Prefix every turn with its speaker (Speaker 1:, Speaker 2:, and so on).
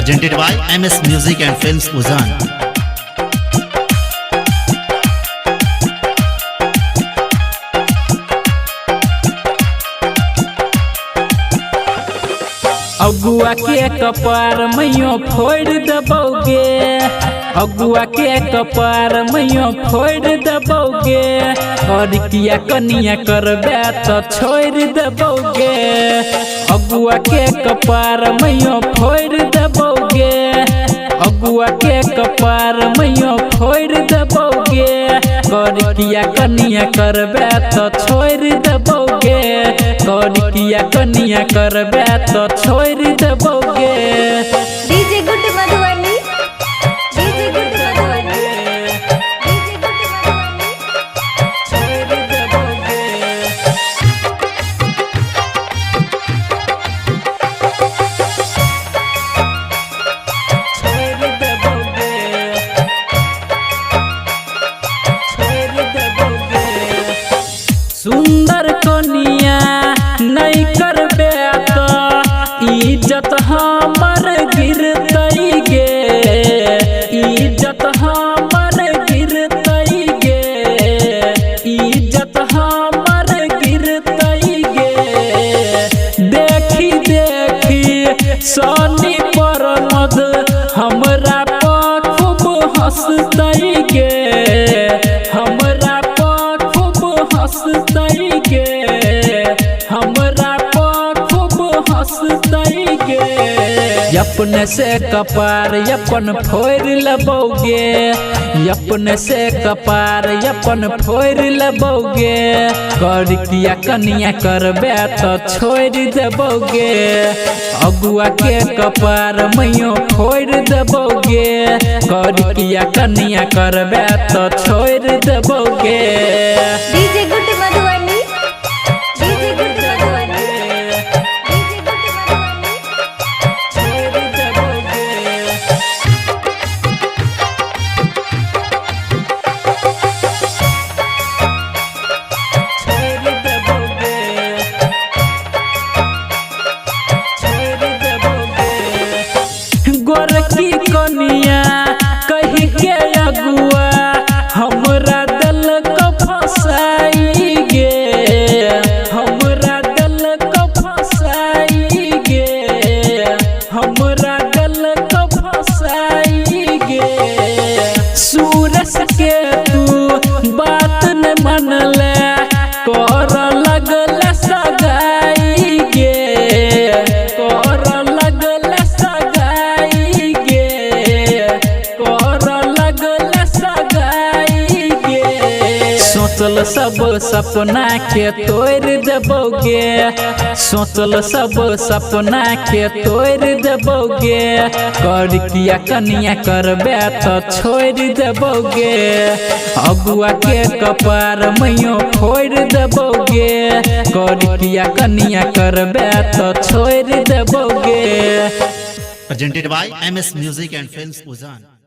Speaker 1: presented by MS Music and Films Uzan.
Speaker 2: अगुआ के कपार मैयो फोड़ दबोगे, अगुआ के कपार मैयो फोड़ दबोगे, और किया कनिया करबे तो छोड़ दबोगे। अगुआ के कपार मैयो फोड़ दबोगे, अगुआ के कपार मैयो फोड़ दबोगे, और किया कनिया करबे तो छोड़ दबोगे, और किया कनिया करबे तो छोड़ दबोगे।
Speaker 3: DJ good Madhubani, DJ good Madhubani, DJ good Madhubani,
Speaker 2: छोड़ दबोगे, छोड़ दबोगे, छोड़ दबोगे। सुंदर कनिया नहीं करबे तो इज्जत हमर गिरतई गे, इज्जत हमर गिरतई गे, इज्जत हमर गिरतई गे। देखी देखी सोनी पर मद हमरा पर खूब हंसतई गे, हमरा पर खूब हंसतई गे, हमरा पर खूब हंसतई गे। अपने से कपार अपन फोड़ लबोगे, अपने से कपार अपन फोड़ लबोगे, कर किया कनिया करबे तो छोड़ दबोगे। अगुआ के कपार मैयो फोड़ दबोगे, कर किया कनिया करबे तो छोड़ दबोगे।
Speaker 3: DJ good Madhubani, DJ good Madhubani, DJ good Madhubani,
Speaker 2: छोड़ दबोगे, छोड़ दबोगे, छोड़ दबोगे। गोरकी कनिया कही के अगुआ हमरा दिल को फसाई गे, हमरा दिल को फसाई गे, हमरा दिल को फसाई गे। सूरज के तू बात न मनले, कर लगल सगाई गे, कर लगल सगाई गे, कर लगल सगाई गे। सोचल सब सपना के तोड़ दबोगे, सोचल सब सपना के तोड़ दबोगे, कर किया कनिया करबे तो छोड़ दबोगे। अगुआ के कपार मैयो फोड़ दबोगे, कर किया कनिया करबे तो छोड़ दबोगे।
Speaker 1: Presented by MS Music and Films Uzan.